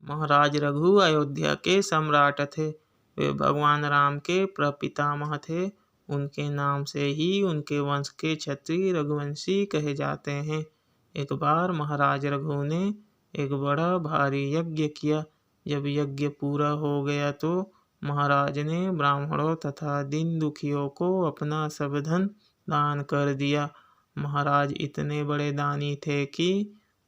महाराज रघु अयोध्या के सम्राट थे। वे भगवान राम के प्रपितामह थे। उनके नाम से ही उनके वंश के क्षत्रिय रघुवंशी कहे जाते हैं। एक बार महाराज रघु ने एक बड़ा भारी यज्ञ किया। जब यज्ञ पूरा हो गया तो महाराज ने ब्राह्मणों तथा दीन दुखियों को अपना सब धन दान कर दिया। महाराज इतने बड़े दानी थे कि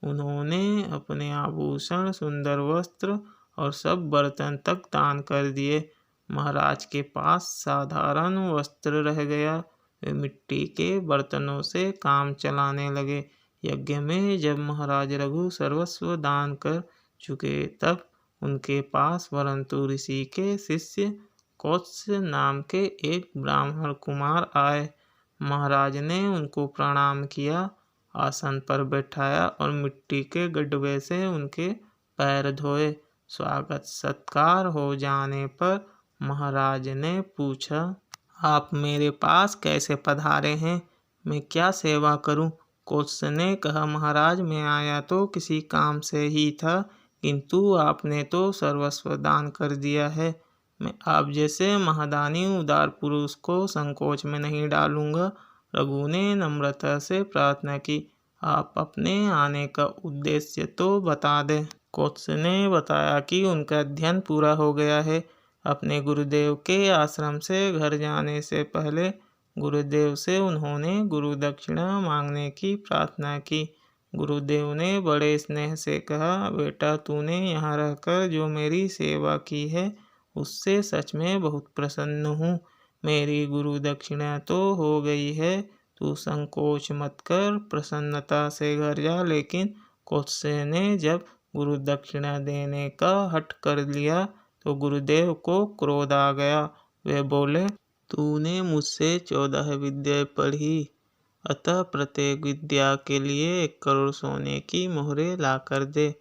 उन्होंने अपने आभूषण, सुंदर वस्त्र और सब बर्तन तक दान कर दिए। महाराज के पास साधारण वस्त्र रह गया। वे मिट्टी के बर्तनों से काम चलाने लगे। यज्ञ में जब महाराज रघु सर्वस्व दान कर चुके तब उनके पास वरंतु ऋषि के शिष्य कौत्स्य नाम के एक ब्राह्मण कुमार आए। महाराज ने उनको प्रणाम किया, आसन पर बैठाया और मिट्टी के गड़बे से उनके पैर धोए। स्वागत सत्कार हो जाने पर महाराज ने पूछा, आप मेरे पास कैसे पधारे हैं? मैं क्या सेवा करूं? कौत्स्य ने कहा, महाराज मैं आया तो किसी काम से ही था, किंतु आपने तो सर्वस्व दान कर दिया है। मैं आप जैसे महादानी उदार पुरुष को संकोच में नहीं डालूंगा। रघु ने नम्रता से प्रार्थना की, आप अपने आने का उद्देश्य तो बता दें। कौत्स्य ने बताया कि उनका अध्ययन पूरा हो गया है। अपने गुरुदेव के आश्रम से घर जाने से पहले गुरुदेव से उन्होंने गुरु दक्षिणा मांगने की प्रार्थना की। गुरुदेव ने बड़े स्नेह से कहा, बेटा तूने यहाँ रहकर जो मेरी सेवा की है उससे सच में बहुत प्रसन्न हूँ। मेरी गुरु दक्षिणा तो हो गई है, तू संकोच मत कर, प्रसन्नता से घर जा। लेकिन कौत्स्य ने जब गुरु दक्षिणा देने का हठ कर लिया तो गुरुदेव को क्रोध आ गया। वे बोले, तूने मुझसे 14 विद्याएं पढ़ी, अतः प्रत्येक विद्या के लिए 1 करोड़ सोने की मोहरें ला कर दे।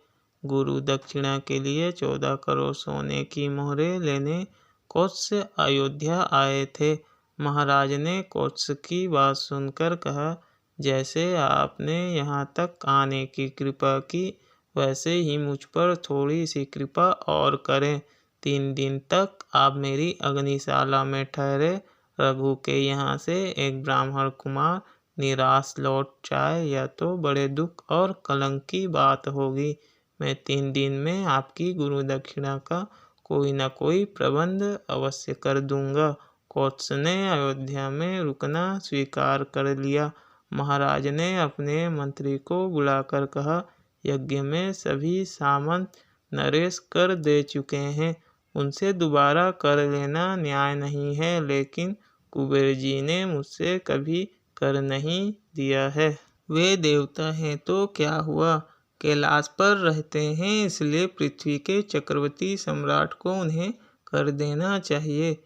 गुरु दक्षिणा के लिए 14 करोड़ सोने की मोहरें लेने कौत्स्य अयोध्या आए थे। महाराज ने कौत्स्य की बात सुनकर कहा, जैसे आपने यहाँ तक आने की कृपा की वैसे ही मुझ पर थोड़ी सी कृपा और करें। 3 दिन तक आप मेरी अग्निशाला में ठहरे। रघु के यहाँ से एक ब्राह्मण कुमार निराश लौट जाए यह तो बड़े दुख और कलंक की बात होगी। मैं 3 दिन में आपकी गुरु दक्षिणा का कोई न कोई प्रबंध अवश्य कर दूंगा। कौत्स्य ने अयोध्या में रुकना स्वीकार कर लिया। महाराज ने अपने मंत्री को बुलाकर कहा, यज्ञ में सभी सामंत नरेश कर दे चुके हैं, उनसे दोबारा कर लेना न्याय नहीं है, लेकिन कुबेर जी ने मुझसे कभी कर नहीं दिया है। वे देवता हैं तो क्या हुआ, कैलाश पर रहते हैं, इसलिए पृथ्वी के चक्रवर्ती सम्राट को उन्हें कर देना चाहिए।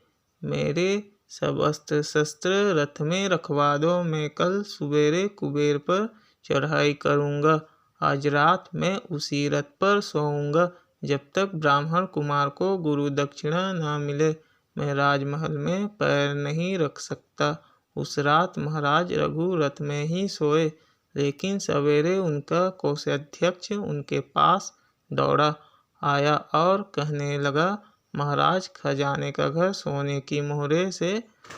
मेरे सब अस्त्र शस्त्र रथ में रखवा दो, मैं कल सवेरे कुबेर पर चढ़ाई करूंगा। आज रात मैं उसी रथ पर सोऊंगा जब तक ब्राह्मण कुमार को गुरु दक्षिणा न मिले। मैं राजमहल में पैर नहीं रख सकता। उस रात महाराज रघु रथ में ही सोए, लेकिन सवेरे उनका कोषाध्यक्ष उनके पास दौड़ा आया और कहने लगा, महाराज खजाने का घर सोने की मोहरे से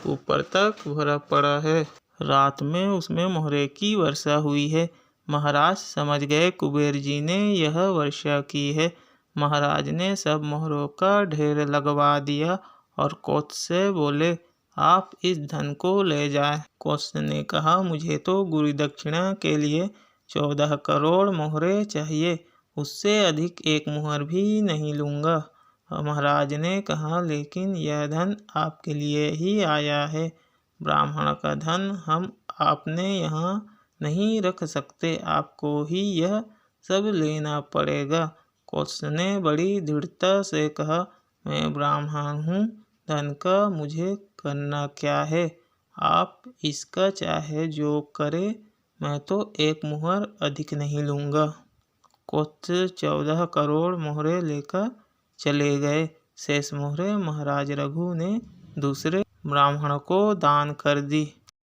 ऊपर तक भरा पड़ा है। रात में उसमें मोहरे की वर्षा हुई है। महाराज समझ गए कुबेर जी ने यह वर्षा की है। महाराज ने सब मोहरों का ढेर लगवा दिया और कौत्स्य से बोले, आप इस धन को ले जाए। कौत्स्य ने कहा, मुझे तो गुरु दक्षिणा के लिए 14 करोड़ मोहरें चाहिए, उससे अधिक 1 मुहर भी नहीं लूंगा। महाराज ने कहा, लेकिन यह धन आपके लिए ही आया है, ब्राह्मण का धन हम आपने यहाँ नहीं रख सकते, आपको ही यह सब लेना पड़ेगा। कौत्स्य ने बड़ी दृढ़ता से कहा, मैं ब्राह्मण हूँ, धन का मुझे करना क्या है, आप इसका चाहे जो करे, मैं तो 1 मुहर अधिक नहीं लूँगा। कौत्स्य 14 करोड़ मोहरें लेकर चले गए। शेष मोहरें महाराज रघु ने दूसरे ब्राह्मण को दान कर दी।